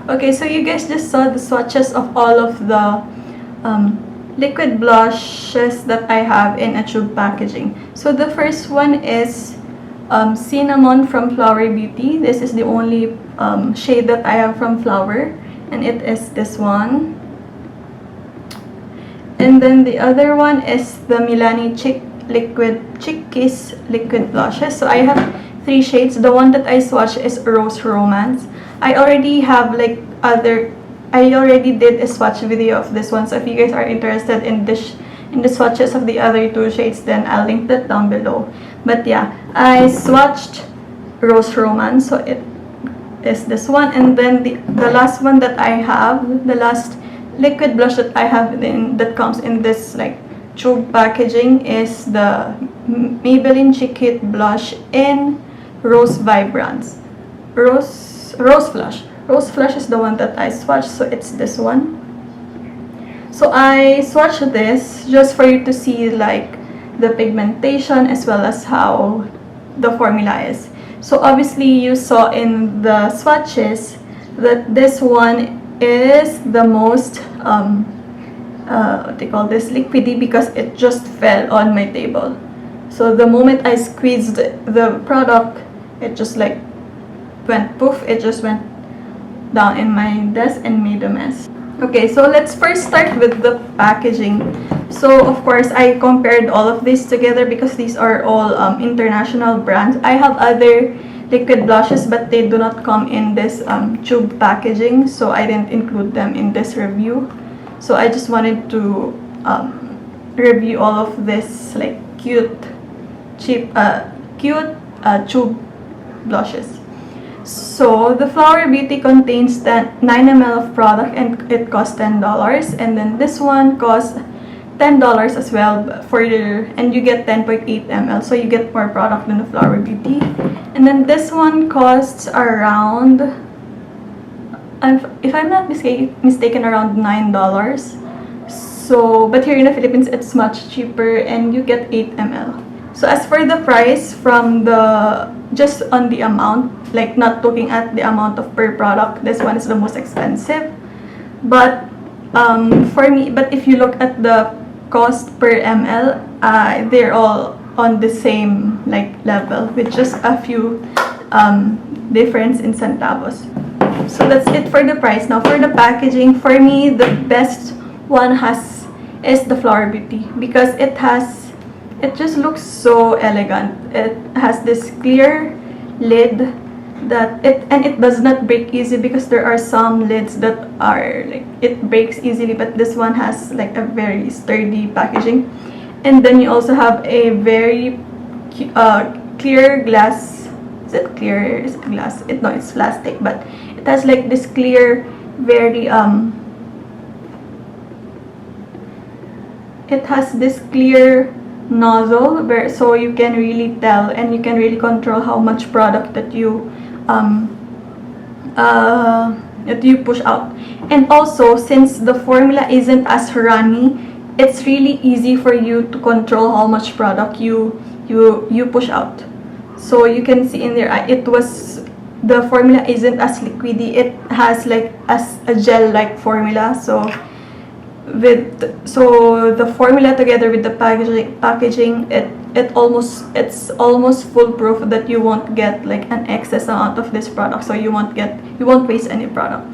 Okay, so you guys just saw the swatches of all of the liquid blushes that I have in a tube packaging. So the first one is Cinnamon from Flower Beauty. This is the only shade that I have from Flower, and it is this one. And then the other one is the Milani Cheek Kiss Liquid Blushes. So I have 3 shades. The one that I swatched is Rose Romance. I already did a swatch video of this one. So if you guys are interested in the swatches of the other 2 shades, then I'll link that down below. But yeah, I swatched Rose Romance. So it is this one. And then the last one that I have, the last liquid blush that I have that comes in this like tube packaging is the Maybelline Cheek Kiss Blush in Rose Vibrance. Rose Flush. Rose Flush is the one that I swatched, so it's this one. So I swatched this just for you to see like the pigmentation as well as how the formula is. So obviously you saw in the swatches that this one is the most what they call this, liquidy, because it just fell on my table. So the moment I squeezed the product, it just like went poof, it just went down in my desk and made a mess. Okay, so let's first start with the packaging. So of course I compared all of these together because these are all international brands. I have other liquid blushes, but they do not come in this tube packaging, so I didn't include them in this review. So I just wanted to review all of this like cute tube blushes. So the Flower Beauty contains 9 ml of product and it costs $10, and then this one costs $10 as well and you get 10.8 ml, so you get more product than the Flower Beauty. And then this one costs around, if I'm not mistaken, around $9. So, but here in the Philippines, it's much cheaper and you get 8 ml. So as for the price, just on the amount, like not looking at the amount of per product, this one is the most expensive. But for me, but if you look at the cost per ml, they're all on the same like level with just a few difference in centavos. So that's it for the price. Now for the packaging, for me the best one is the Flower Beauty because it just looks so elegant. It has this clear lid and it does not break easy, because there are some lids that are like it breaks easily, but this one has like a very sturdy packaging. And then you also have a very clear glass. Is it clear? Is it glass? No, it's plastic, but it has like this clear, very it has this clear nozzle so you can really tell and you can really control how much product that you push out. And also, since the formula isn't as runny, it's really easy for you to control how much product you push out. So you can see in there, the formula isn't as liquidy. It has like as a gel-like formula. So the formula together with the packaging, it's almost foolproof that you won't get like an excess amount of this product, so you won't waste any product.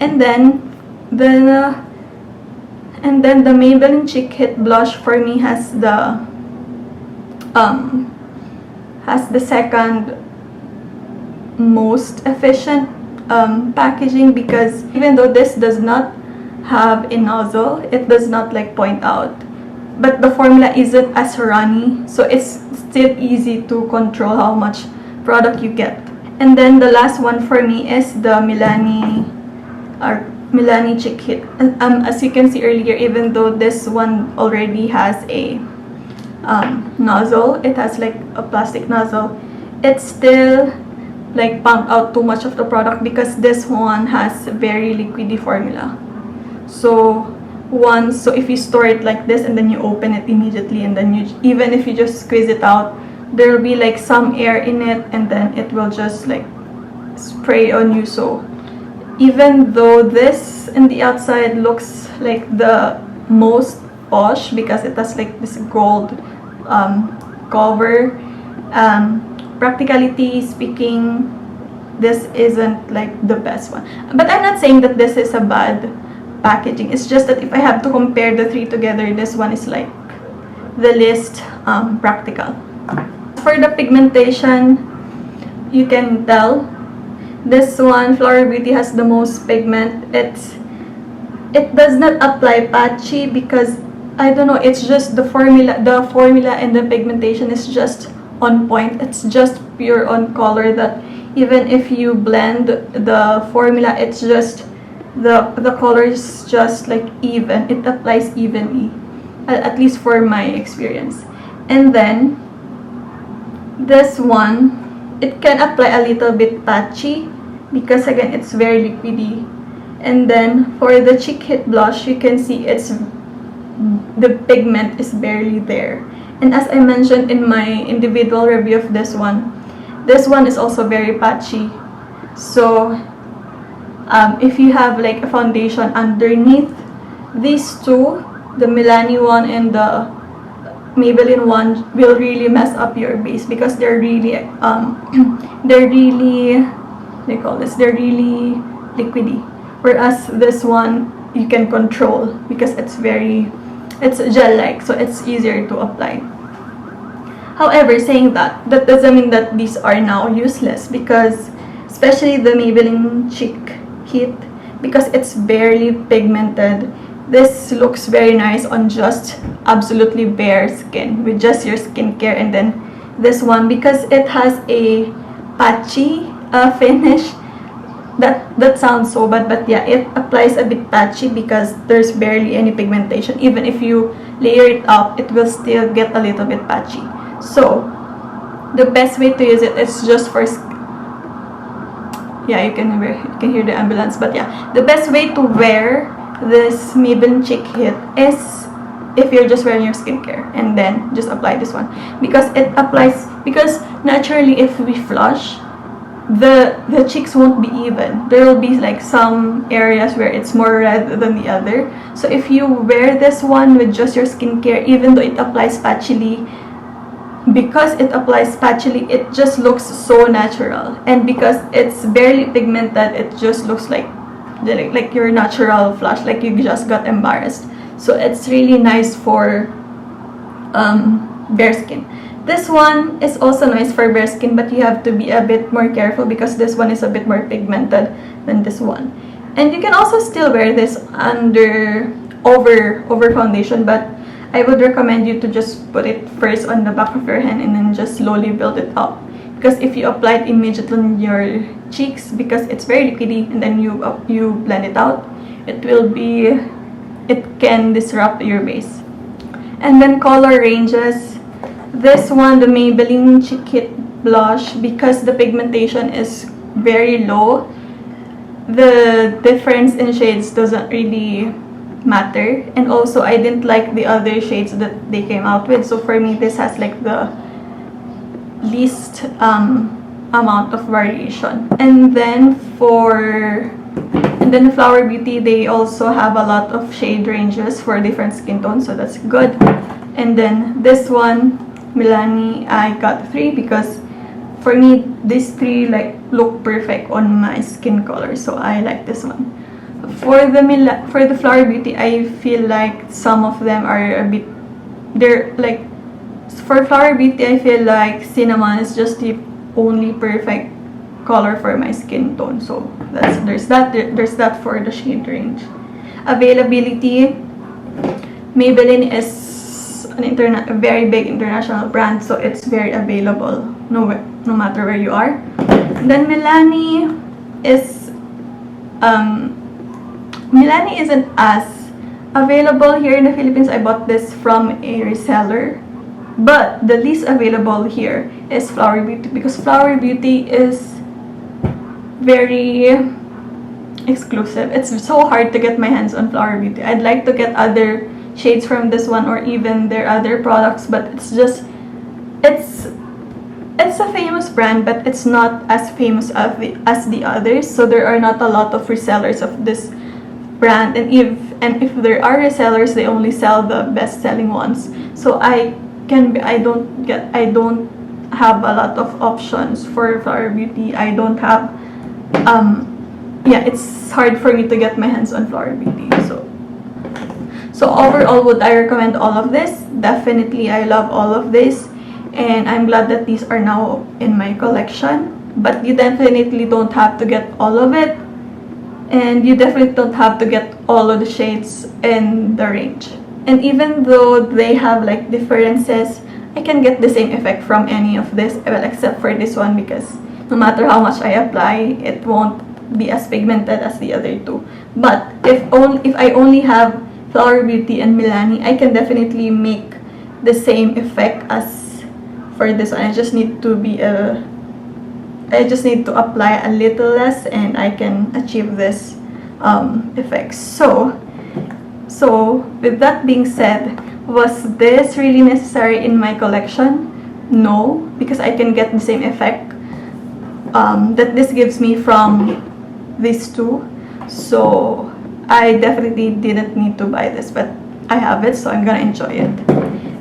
And then the Maybelline Cheek Kiss Blush for me has the second most efficient packaging, because even though this does not have a nozzle, it does not like point out, but the formula isn't as runny, so it's still easy to control how much product you get. And then the last one for me is the Milani Cheek Kiss. As you can see earlier, even though this one already has a nozzle, it has like a plastic nozzle, it's still like pump out too much of the product because this one has very liquidy formula. So if you store it like this and then you open it immediately, and then even if you just squeeze it out, there will be like some air in it, and then it will just like spray on you. So even though this in the outside looks like the most posh because it has like this gold cover, practicality speaking, this isn't like the best one. But I'm not saying that this is a bad packaging. It's just that if I have to compare the three together, this one is like the least practical. For the pigmentation, you can tell this one, Flower Beauty, has the most pigment. It does not apply patchy because I don't know, it's just the formula and the pigmentation is just on point. It's just pure on color that even if you blend the formula, it's just the color is just like even. It applies evenly, at least for my experience. And then this one, it can apply a little bit patchy because again it's very liquidy. And then for the Cheek Hit blush, you can see the pigment is barely there. And as I mentioned in my individual review of this one is also very patchy. So if you have like a foundation underneath these two, the Milani one and the Maybelline one, will really mess up your base because they're really they're really liquidy. Whereas this one you can control because it's gel-like, so it's easier to apply. However, saying that doesn't mean that these are now useless, because especially the Maybelline Cheek Hit, because it's barely pigmented, this looks very nice on just absolutely bare skin with just your skincare. And then this one, because it has a patchy finish, that sounds so bad, but yeah, it applies a bit patchy because there's barely any pigmentation. Even if you layer it up, it will still get a little bit patchy. So the best way to use it is just for you can hear the ambulance. But yeah, the best way to wear this Maybelline Cheek Hit is if you're just wearing your skincare, and then just apply this one because it applies, because naturally if we flush, the cheeks won't be even. There will be like some areas where it's more red than the other. So if you wear this one with just your skincare, even though it applies patchily, because it applies patchily, it just looks so natural. And because it's barely pigmented, it just looks like your natural flush, like you just got embarrassed. So it's really nice for bare skin. This one is also nice for bare skin, but you have to be a bit more careful because this one is a bit more pigmented than this one. And you can also still wear this over foundation, but I would recommend you to just put it first on the back of your hand and then just slowly build it up. Because if you apply it immediately on your cheeks, because it's very liquidy, and then you blend it out, it can disrupt your base. And then color ranges. This one, the Maybelline Cheek Hit Blush, because the pigmentation is very low, the difference in shades doesn't really matter. And also, I didn't like the other shades that they came out with. So for me, this has like the least amount of variation. And then the Flower Beauty, they also have a lot of shade ranges for different skin tones, so that's good. And then this one, Milani, I got 3 because for me these 3 like look perfect on my skin color, so I like this one. For the Flower Beauty, I feel like some of them are for Flower Beauty, I feel like cinnamon is just the only perfect color for my skin tone. So there's that for the shade range. Availability, Maybelline is a very big international brand, so it's very available no matter where you are. And then Milani isn't as available here in the Philippines. I bought this from a reseller, but the least available here is Flower Beauty, because Flower Beauty is very exclusive. It's so hard to get my hands on Flower Beauty. I'd like to get other shades from this one or even their other products, but it's it's a famous brand, but it's not as famous as the others. So there are not a lot of resellers of this brand, and if there are resellers, they only sell the best-selling ones. So I don't have a lot of options for Flower Beauty. I don't have yeah, it's hard for me to get my hands on Flower Beauty. So overall, would I recommend all of this? Definitely, I love all of this, and I'm glad that these are now in my collection. But you definitely don't have to get all of it, and you definitely don't have to get all of the shades in the range. And even though they have like differences, I can get the same effect from any of this, well, except for this one, because no matter how much I apply, it won't be as pigmented as the other two. But if I only have Flower Beauty and Milani, I can definitely make the same effect as for this one. I just need to apply a little less, and I can achieve this effect. So with that being said, was this really necessary in my collection? No, because I can get the same effect that this gives me from these two. So I definitely didn't need to buy this, but I have it, so I'm gonna enjoy it.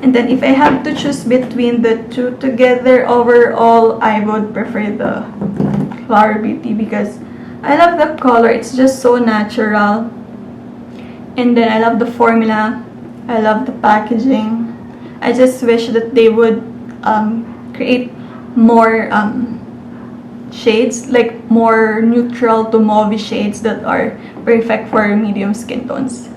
And then if I have to choose between the two together, overall I would prefer the Flower Beauty because I love the color. It's just so natural, and then I love the formula. I love the packaging. I just wish that they would create more shades, like more neutral to mauve shades that are perfect for medium skin tones.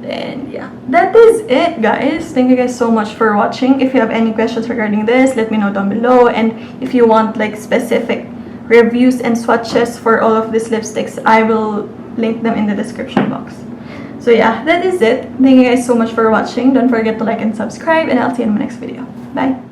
And yeah, that is it, guys. Thank you guys so much for watching. If you have any questions regarding this, let me know down below. And if you want like specific reviews and swatches for all of these lipsticks, I will link them in the description box. So yeah, that is it. Thank you guys so much for watching. Don't forget to like and subscribe, and I'll see you in my next video. Bye!